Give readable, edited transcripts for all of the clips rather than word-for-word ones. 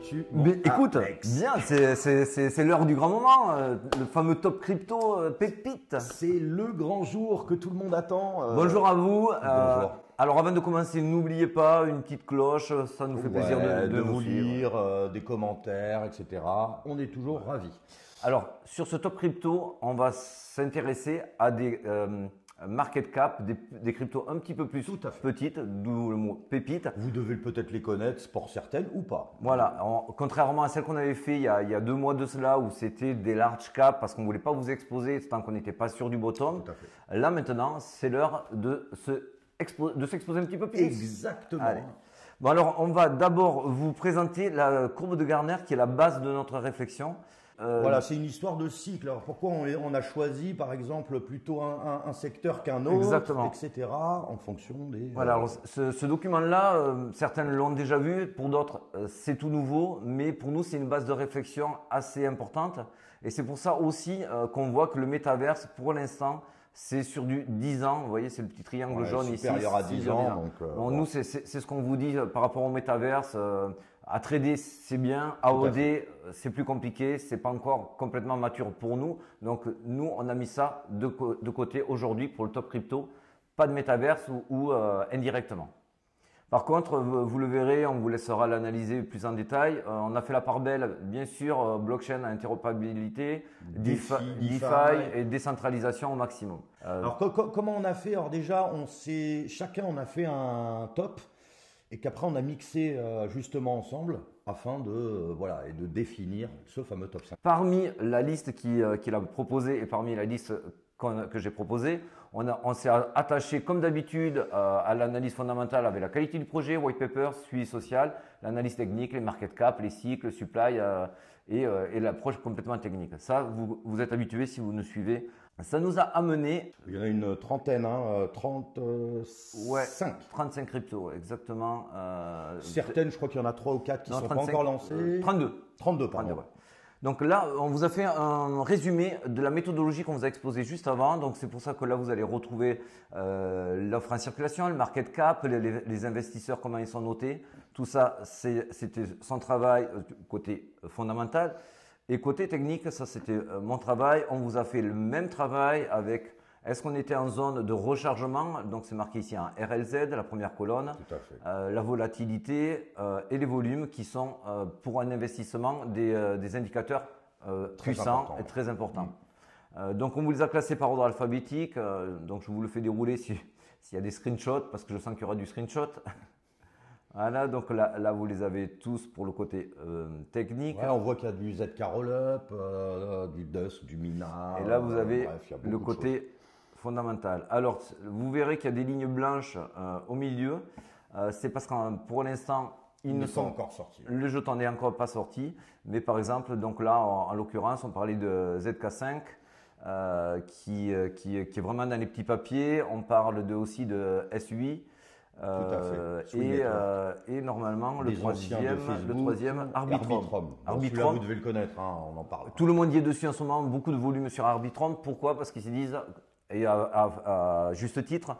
vas-tu, Mais écoute, Alex? bien, c'est l'heure du grand moment, le fameux top crypto pépite. C'est le grand jour que tout le monde attend. Bonjour à vous. Bonjour. Alors avant de commencer, n'oubliez pas une petite cloche, ça nous fait plaisir de vous suivre. lire, des commentaires, etc. On est toujours ravis. Alors sur ce top crypto, on va s'intéresser à des market cap, des cryptos un petit peu plus Tout à fait. petites, d'où le mot pépite. Vous devez peut-être les connaître pour certaines ou pas. Voilà, contrairement à celle qu'on avait fait il y a 2 mois de cela où c'était des large cap parce qu'on voulait pas vous exposer tant qu'on n'était pas sûr du bottom. Tout à fait. Là maintenant, c'est l'heure de s'exposer un petit peu plus. Exactement. Allez. Bon alors, on va d'abord vous présenter la courbe de Gartner qui est la base de notre réflexion. Voilà, c'est une histoire de cycle. Alors pourquoi on a choisi, par exemple, plutôt un secteur qu'un autre, Exactement. etc. en fonction des. Voilà, alors ce document-là, certains l'ont déjà vu, pour d'autres c'est tout nouveau, mais pour nous c'est une base de réflexion assez importante. Et c'est pour ça aussi qu'on voit que le métaverse, pour l'instant, c'est sur du 10 ans. Vous voyez, c'est le petit triangle jaune ici. Supérieur à 10 ans. Donc, bon, voilà. nous, c'est ce qu'on vous dit par rapport au métaverse. À trader, c'est bien. À OD, c'est plus compliqué. C'est pas encore complètement mature pour nous. Donc, nous, on a mis ça de côté aujourd'hui pour le top crypto. Pas de métaverse ou indirectement. Par contre, vous le verrez, on vous laissera l'analyser plus en détail. On a fait la part belle, bien sûr, blockchain à interopérabilité, DeFi et décentralisation au maximum. Alors, comment on a fait? Alors déjà, chacun on a fait un top et qu'après on a mixé justement ensemble afin de et de définir ce fameux top 5. Parmi la liste qu'il a proposée et parmi la liste que j'ai proposée, on s'est attaché comme d'habitude à l'analyse fondamentale avec la qualité du projet, white paper, suivi social, l'analyse technique, les market cap, les cycles, le supply et l'approche complètement technique. Ça, vous êtes habitués si vous nous suivez. Ça nous a amené… Il y en a une trentaine, 35. 35 cryptos, exactement. Certaines, je crois qu'il y en a 3 ou 4 qui ne sont 35, pas encore lancées. 32. 32, pardon. 32, ouais. Donc là, on vous a fait un résumé de la méthodologie qu'on vous a exposée juste avant. Donc c'est pour ça que là, vous allez retrouver l'offre en circulation, le market cap, les investisseurs, comment ils sont notés. Tout ça, c'était son travail côté fondamental. Et côté technique, ça c'était mon travail. On vous a fait le même travail avec… Est-ce qu'on était en zone de rechargement? Donc c'est marqué ici en RLZ, la première colonne. Tout à fait. La volatilité et les volumes qui sont pour un investissement des indicateurs puissants et très importants. Donc on vous les a classés par ordre alphabétique. Donc je vous le fais dérouler s'il y a des screenshots parce que je sens qu'il y aura du screenshot. Voilà, donc là vous les avez tous pour le côté technique. Ouais, on voit qu'il y a du ZK Rollup, du DUS, du Mina. Et là vous avez bref, le côté fondamental. Alors vous verrez qu'il y a des lignes blanches au milieu. C'est parce que pour l'instant ils ne sont encore sortis. Le jeton n'est encore pas sorti. Mais par exemple, donc là en l'occurrence on parlait de ZK5 qui est vraiment dans les petits papiers. On parle aussi de SUI. Tout à fait. Et normalement le Les troisième Arbitrum. Celui-là, vous devez le connaître, hein, on en parle. Tout le monde y est dessus en ce moment, beaucoup de volume sur Arbitrum. Pourquoi? Parce qu'ils se disent, et à juste titre,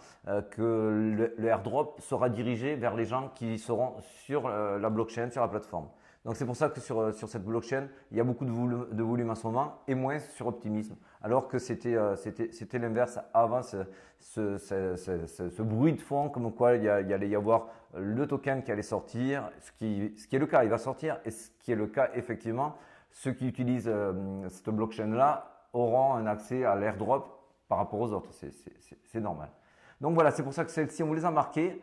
que le airdrop sera dirigé vers les gens qui seront sur la blockchain, sur la plateforme. Donc c'est pour ça que sur cette blockchain, il y a beaucoup de volume en ce moment et moins sur Optimism. Alors que c'était l'inverse avant ce bruit de fond comme quoi il y allait y avoir le token qui allait sortir, ce qui est le cas, il va sortir, et ce qui est le cas effectivement, ceux qui utilisent cette blockchain là auront un accès à l'airdrop par rapport aux autres, c'est normal. Donc voilà, c'est pour ça que celles-ci on vous les a marquées.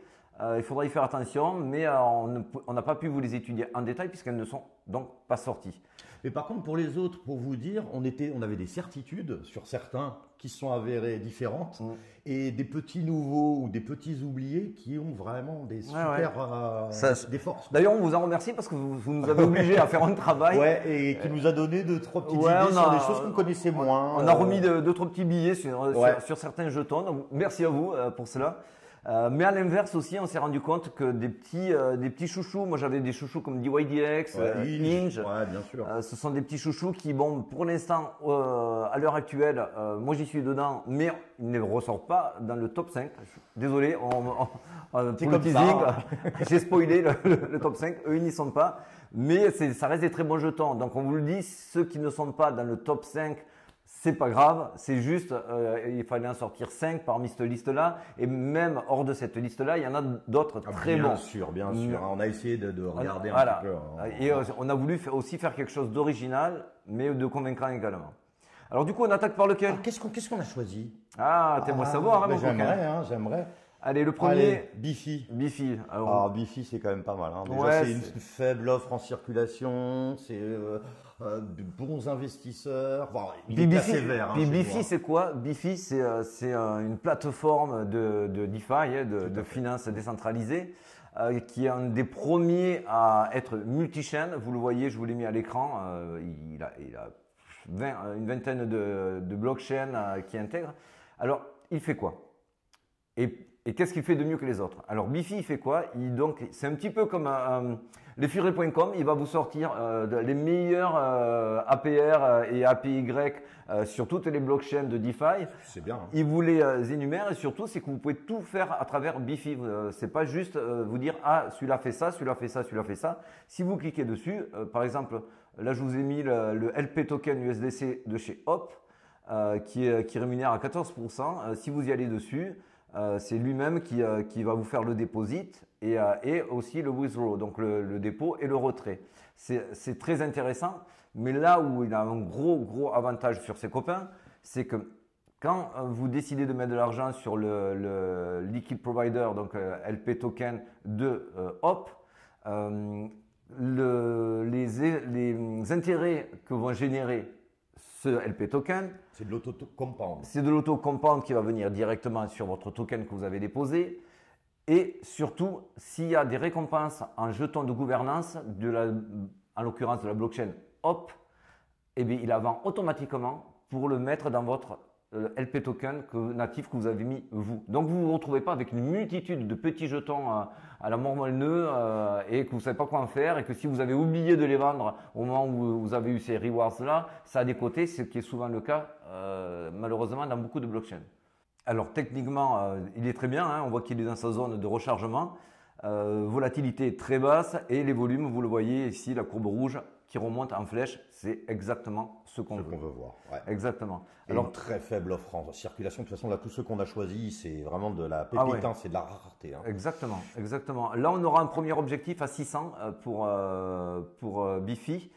Il faudra y faire attention, mais on n'a pas pu vous les étudier en détail puisqu'elles ne sont donc pas sorties. Mais par contre, pour les autres, pour vous dire, on avait des certitudes sur certains qui se sont avérées différentes et des petits nouveaux ou des petits oubliés qui ont vraiment des super des forces. D'ailleurs, on vous en remercie parce que vous nous avez obligés à faire un travail. Ouais, et qui nous a donné 2-3 petites idées sur des choses qu'on connaissait moins. On a remis 2-3 petits billets sur certains jetons. Donc, merci à vous pour cela. Mais à l'inverse aussi, on s'est rendu compte que des petits chouchous, moi j'avais des chouchous comme DYDX, Inge, bien sûr. Ce sont des petits chouchous qui, bon, pour l'instant, à l'heure actuelle, moi j'y suis dedans, mais ils ne ressortent pas dans le top 5. Désolé, pour le teasing, j'ai spoilé le top 5, eux ils n'y sont pas, mais ça reste des très bons jetons. Donc on vous le dit, ceux qui ne sont pas dans le top 5, c'est pas grave, c'est juste, il fallait en sortir 5 parmi cette liste-là, et même hors de cette liste-là, il y en a d'autres très bons. Bien sûr. On a essayé de regarder un petit peu. Et on a voulu aussi faire quelque chose d'original, mais de convaincant également. Alors du coup, on attaque par lequel? Qu'est-ce qu'on a choisi? T'aimerais savoir, hein, mon coquin. J'aimerais. Allez, le premier. Allez, Bifi. Bifi. Bifi, c'est quand même pas mal. Déjà, Ouais, c'est une faible offre en circulation. C'est de bons investisseurs. Bon, il est assez vert. Puis Bifi, c'est quoi? Bifi, c'est une plateforme de DeFi, de finances décentralisées, qui est un des premiers à être multi-chaîne. Vous le voyez, je vous l'ai mis à l'écran. Il a une vingtaine de blockchains qui intègrent. Alors, il fait quoi? Et qu'est-ce qu'il fait de mieux que les autres? Alors, Bifi, il fait quoi? C'est un petit peu comme lesfurets.com. Il va vous sortir les meilleurs APR et API sur toutes les blockchains de DeFi. C'est bien. Il vous les énumère et surtout, c'est que vous pouvez tout faire à travers Bifi. C'est pas juste vous dire celui-là fait ça, celui-là fait ça, celui-là fait ça. Si vous cliquez dessus, par exemple, là je vous ai mis le LP token USDC de chez Hop qui rémunère à 14%. Si vous y allez dessus, c'est lui-même qui va vous faire le deposit et aussi le withdraw, donc le dépôt et le retrait. C'est très intéressant, mais là où il a un gros avantage sur ses copains, c'est que quand vous décidez de mettre de l'argent sur le liquid provider, donc LP token de Hop, les intérêts que vont générer ce LP token, c'est de l'auto-compound. C'est de l'auto-compound qui va venir directement sur votre token que vous avez déposé. Et surtout, s'il y a des récompenses en jetons de gouvernance, en l'occurrence de la blockchain Hop, eh bien, il la vend automatiquement pour le mettre dans votre LP token natif que vous avez mis vous. Donc vous ne vous retrouvez pas avec une multitude de petits jetons à la mort moelle-nœud et que vous ne savez pas quoi en faire et que si vous avez oublié de les vendre au moment où vous avez eu ces rewards là, ça a des côtés, ce qui est souvent le cas malheureusement dans beaucoup de blockchains. Alors techniquement, il est très bien, hein, on voit qu'il est dans sa zone de rechargement, volatilité très basse et les volumes, vous le voyez ici, la courbe rouge qui remonte en flèche, c'est exactement ce qu'on veut voir. Ouais. Exactement. Alors, une très faible offre en circulation. De toute façon, là, tous ceux qu'on a choisis, c'est vraiment de la pépite, c'est de la rareté. Hein. Exactement. Là, on aura un premier objectif à 600 pour Bifi.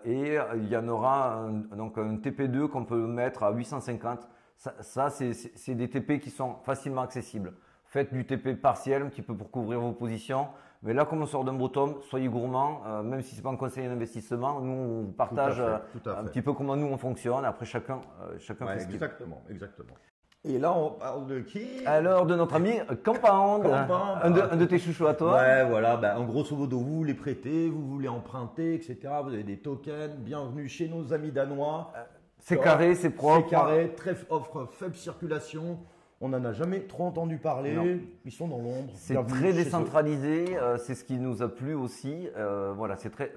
Et il y en aura un TP2 qu'on peut mettre à 850. Ça c'est des TP qui sont facilement accessibles. Faites du TP partiel un petit peu pour couvrir vos positions. Mais là, comme on sort d'un bottom, soyez gourmands, même si ce n'est pas un conseil d'investissement. Nous, on vous partage un petit peu comment nous on fonctionne. Après, chacun fait ce qu'il veut. Exactement. Et là, on parle de qui? Alors, de notre ami Compound, un de tes chouchous à toi. Ouais, voilà. En grosso modo, vous les prêtez, vous voulez emprunter, etc. Vous avez des tokens. Bienvenue chez nos amis danois. C'est carré, c'est propre. C'est carré, offre faible circulation. On n'en a jamais trop entendu parler. Non. Ils sont dans l'ombre. C'est très décentralisé. C'est ce qui nous a plu aussi. Voilà, c'est très.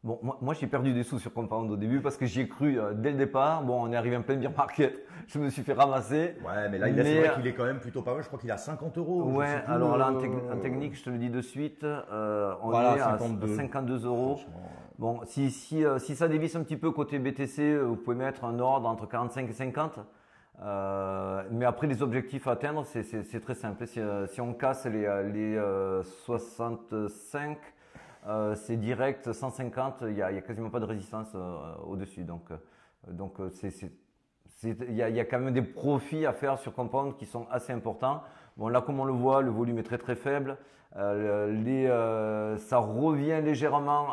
Bon, moi j'ai perdu des sous sur Compound au début parce que j'y ai cru dès le départ. Bon, on est arrivé en plein bear market. Je me suis fait ramasser. Ouais, mais là, c'est vrai qu'il est quand même plutôt pas mal. Je crois qu'il a 50 €. Ouais, alors là, en technique, je te le dis de suite, on est à 52 €. Bon, si ça dévisse un petit peu côté BTC, vous pouvez mettre un ordre entre 45 et 50. Mais après, les objectifs à atteindre, c'est très simple. Si on casse les 65, c'est direct 150. Il y a quasiment pas de résistance au-dessus. Donc il y a quand même des profits à faire sur Compound qui sont assez importants. Bon, là, comme on le voit, le volume est très très faible. Ça revient légèrement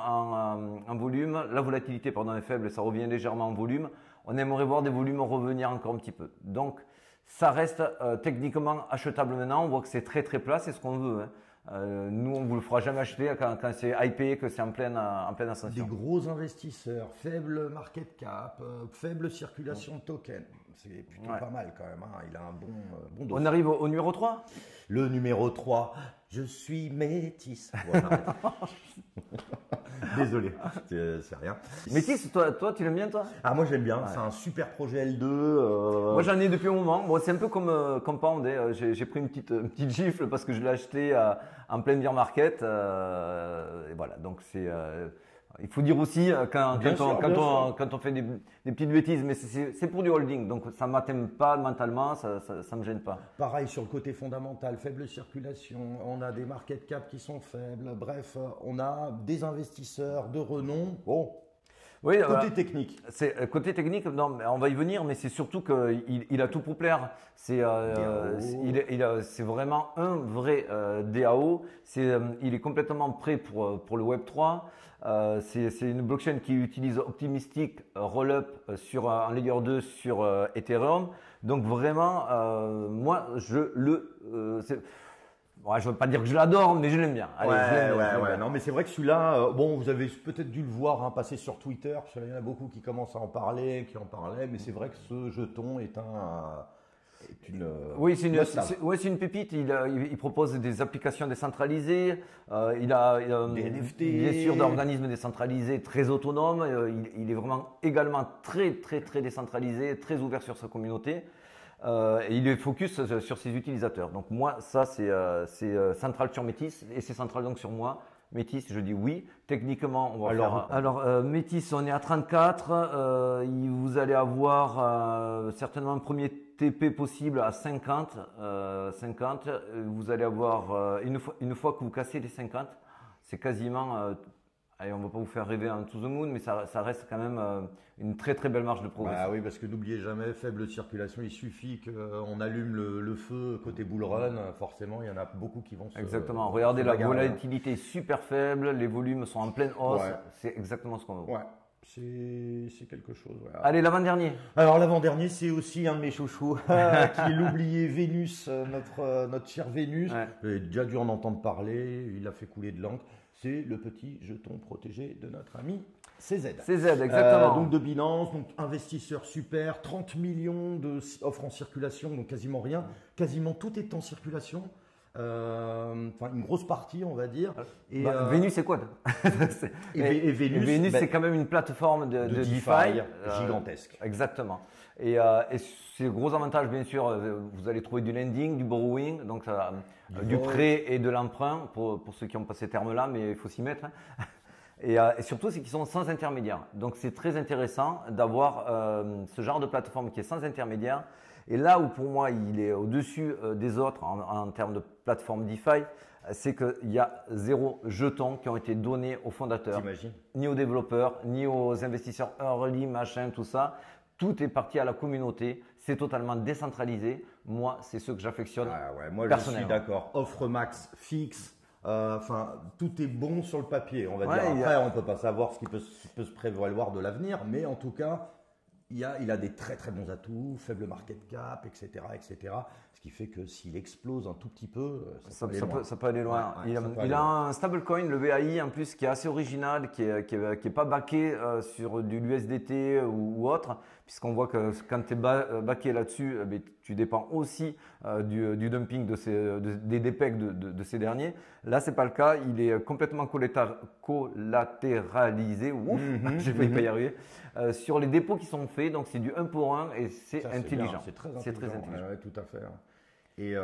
en volume. La volatilité, pardon, est faible. Ça revient légèrement en volume. On aimerait voir des volumes revenir encore un petit peu. Donc, ça reste techniquement achetable maintenant. On voit que c'est très très plat. C'est ce qu'on veut. Hein. Nous, on ne vous le fera jamais acheter quand c'est hypé, que c'est en pleine ascension. Des gros investisseurs, faible market cap, faible circulation de tokens. C'est plutôt pas mal quand même. Hein. Il a un bon dos. On arrive au numéro 3. Le numéro 3, je suis métis. Voilà. Désolé, c'est rien. Métis, toi tu l'aimes bien toi? Ah moi j'aime bien, c'est un super projet L2. Moi j'en ai depuis un moment. Bon, c'est un peu comme Pound. J'ai pris une petite gifle parce que je l'ai acheté en pleine beer market. Et voilà, donc c'est... il faut dire aussi quand on fait des petites bêtises, mais c'est pour du holding, donc ça ne m'atteint pas mentalement, ça ne me gêne pas. Pareil sur le côté fondamental, faible circulation, on a des market cap qui sont faibles, bref, on a des investisseurs de renom. Bon, oui, côté technique. Côté technique, non, mais on va y venir, mais c'est surtout qu'il a tout pour plaire. C'est vraiment un vrai DAO. Il est complètement prêt pour le Web 3. C'est une blockchain qui utilise Optimistic Rollup en Layer 2 sur Ethereum. Donc vraiment, moi, je ne veux pas dire que je l'adore, mais je l'aime bien. Ouais. Non, mais c'est vrai que celui-là, bon, vous avez peut-être dû le voir passer sur Twitter, parce qu'il y en a beaucoup qui commencent à en parler, qui en parlaient, mais c'est vrai que ce jeton est une. Oui, c'est une pépite. Il propose des applications décentralisées. Il a des NFT. Bien sûr d'organismes décentralisés très autonomes. Il est vraiment également très décentralisé, très ouvert sur sa communauté. Et il est focus sur ses utilisateurs. Donc moi, ça c'est central sur Métis et c'est central donc sur moi. Métis, je dis oui. Techniquement, on va Alors Métis, on est à 34. Vous allez avoir certainement un premier TP possible à 50. Vous allez avoir une fois que vous cassez les 50, c'est quasiment. Allez, on ne va pas vous faire rêver un to the moon, mais ça reste quand même une très belle marge de progression. Bah oui, parce que n'oubliez jamais, faible circulation, il suffit qu'on allume le feu côté bull run, forcément, il y en a beaucoup qui vont Exactement, regardez la volatilité super faible, les volumes sont en pleine hausse, c'est exactement ce qu'on veut. Ouais, c'est quelque chose. Ouais. Allez, l'avant-dernier. Alors l'avant-dernier, c'est aussi un de mes chouchous, qui est l'oublié Vénus, notre cher Vénus. Ouais. J'ai déjà dû en entendre parler, il a fait couler de l'encre. C'est le petit jeton protégé de notre ami CZ. CZ, exactement. Donc de Binance, donc investisseur super, 30 millions d'offres en circulation, donc quasiment rien. Quasiment tout est en circulation. Enfin, une grosse partie, on va dire. Et Vénus, c'est quoi et Vénus, c'est quand même une plateforme de DeFi gigantesque. Exactement. Et c'est le gros avantage, bien sûr, vous allez trouver du lending, du borrowing, donc du prêt et de l'emprunt pour ceux qui n'ont pas ces termes-là, mais il faut s'y mettre. Hein. Et surtout, c'est qu'ils sont sans intermédiaire. Donc, c'est très intéressant d'avoir ce genre de plateforme qui est sans intermédiaire. Et là où pour moi, il est au-dessus des autres en termes de plateforme DeFi, c'est qu'il y a 0 jetons qui ont été donnés aux fondateurs, ni aux développeurs, ni aux investisseurs early, machin, tout ça. Tout est parti à la communauté, c'est totalement décentralisé. Moi, c'est ce que j'affectionne. Moi, je suis d'accord. Offre max fixe. Enfin, tout est bon sur le papier, on va dire. Après, on ne peut pas savoir ce qui peut se prévaloir de l'avenir, mais en tout cas, il a des très bons atouts, faible market cap, etc. Ce qui fait que s'il explose un tout petit peu, ça peut aller loin. Il a un stablecoin, le VAI, en plus, qui est assez original, qui est pas backé sur du USDT ou autre, puisqu'on voit que quand tu es backé là-dessus, tu dépends aussi du dumping des DPEG de ces derniers. Là, c'est pas le cas. Il est complètement collatéralisé. J'ai failli pas y arriver. Sur les dépôts qui sont faits, donc c'est du 1 pour 1 et c'est intelligent. C'est très intelligent. Ouais, tout à fait. Et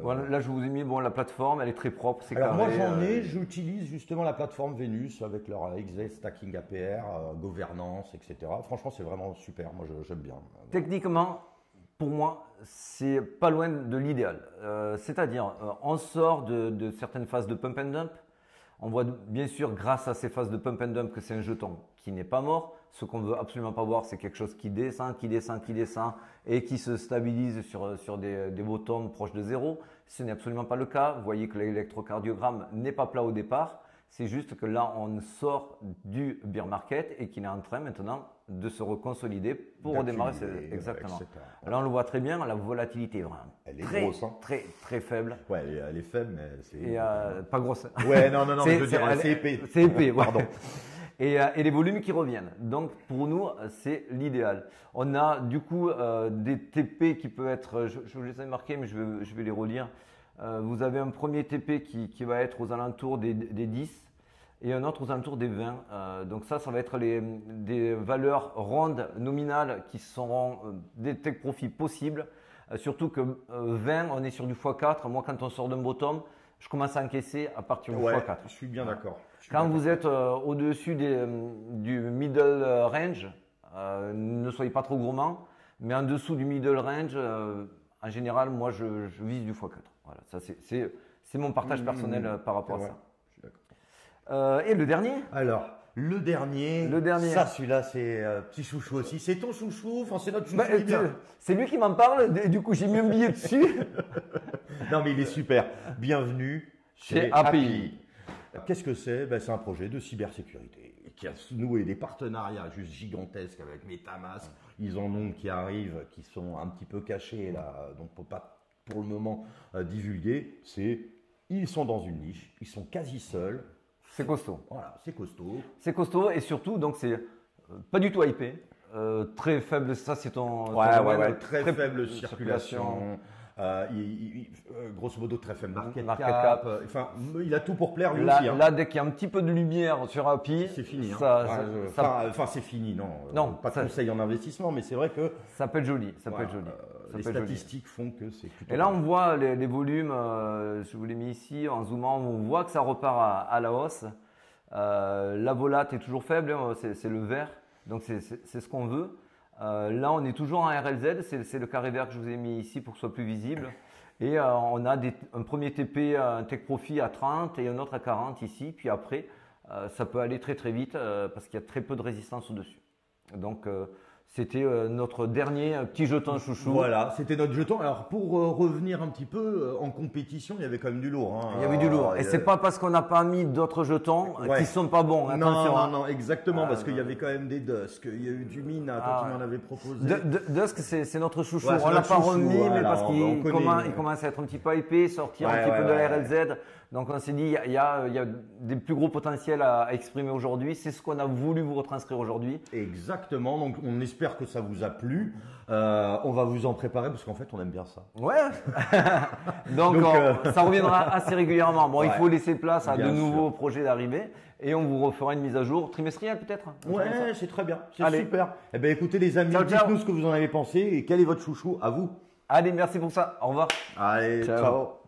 voilà, là, je vous ai mis la plateforme, elle est très propre. Alors carré, j'utilise justement la plateforme Vénus avec leur XV Stacking APR, gouvernance, etc. Franchement, c'est vraiment super. Moi, j'aime bien. Techniquement, pour moi, c'est pas loin de l'idéal. C'est-à-dire, on sort de certaines phases de pump and dump. On voit bien sûr, grâce à ces phases de pump and dump, que c'est un jeton qui n'est pas mort. Ce qu'on veut absolument pas voir, c'est quelque chose qui descend et qui se stabilise sur des bottoms proches de zéro. Ce n'est absolument pas le cas. Vous voyez que l'électrocardiogramme n'est pas plat au départ. C'est juste que là, on sort du bear market et qu'il est en train maintenant de se reconsolider pour redémarrer. Exactement. Là, on le voit très bien, la volatilité est vraiment grosse, très faible. Ouais, elle est faible, mais c'est. Et pas grosse. Ouais, non, je veux dire, c'est épais. C'est épais, pardon. et les volumes qui reviennent. Donc pour nous, c'est l'idéal. On a du coup des TP qui peuvent être, je vous les ai marqués, mais je vais les relire. Vous avez un premier TP qui va être aux alentours des 10 et un autre aux alentours des 20. Donc ça va être des valeurs rondes nominales qui seront des take profits possibles. Surtout que 20, on est sur du x4. Moi, quand on sort d'un bottom, je commence à encaisser à partir du x4. Je suis bien d'accord. Quand vous êtes au-dessus du middle range, ne soyez pas trop gourmand. Mais en dessous du middle range, en général, moi, je vise du x4. Voilà, ça c'est mon partage personnel par rapport à ça. Je suis d'accord. Et le dernier? Alors, le dernier. Ça, celui-là, c'est petit chouchou aussi. C'est ton chouchou, enfin, c'est notre chouchou. C'est lui qui m'en parle, et du coup, j'ai mis un billet dessus. Non, mais il est super. Bienvenue chez API. Qu'est-ce que c'est? C'est un projet de cybersécurité qui a noué des partenariats juste gigantesques avec MetaMask. Ils en ont qui arrivent, qui sont un petit peu cachés là, donc on ne peut pas pour le moment divulguer. Ils sont dans une niche, ils sont quasi seuls. C'est costaud. Voilà, c'est costaud. C'est costaud et surtout, donc c'est pas du tout hypé. Très faible, ça c'est ton. Très faible circulation. Grosso modo, très faible market cap. Enfin, il a tout pour plaire lui aussi. Là, dès qu'il y a un petit peu de lumière sur API, c'est fini. C'est fini, non. Non, pas de conseil en investissement, mais c'est vrai que ça peut être joli. Ça peut être joli. Les statistiques font que c'est plutôt. Et là, on voit les volumes. Je vous l'ai mis ici en zoomant. On voit que ça repart à la hausse. La volate est toujours faible. C'est le vert. Donc c'est ce qu'on veut. Là, on est toujours en RLZ, c'est le carré vert que je vous ai mis ici pour que ce soit plus visible. Et on a un premier TP, un take profit à 30 et un autre à 40 ici. Puis après, ça peut aller très très vite parce qu'il y a très peu de résistance au-dessus. Donc, c'était notre dernier petit jeton chouchou. Voilà, c'était notre jeton. Alors, pour revenir un petit peu en compétition, il y avait quand même du lourd. Hein. Il y avait du lourd. Et c'est pas parce qu'on n'a pas mis d'autres jetons qui sont pas bons. Attention. Non, exactement, parce qu'il y avait quand même des Dusk. Il y a eu du Mina quand tu m'en avais proposé. Dusk, c'est notre chouchou. On l'a pas remis, mais parce qu'il commence à être un petit peu épais, sortir un petit peu de la RLZ. Donc on s'est dit, il y a des plus gros potentiels à exprimer aujourd'hui. C'est ce qu'on a voulu vous retranscrire aujourd'hui. Exactement. Donc on espère que ça vous a plu. On va vous en préparer parce qu'en fait on aime bien ça. Ouais. Donc ça reviendra assez régulièrement. Bon, il faut laisser place à de nouveaux projets d'arrivée. Et on vous refera une mise à jour trimestrielle peut-être. Ouais, c'est très bien. C'est super. Eh bien écoutez les amis, dites-nous ce que vous en avez pensé et quel est votre chouchou à vous. Allez, merci pour ça. Au revoir. Allez, ciao.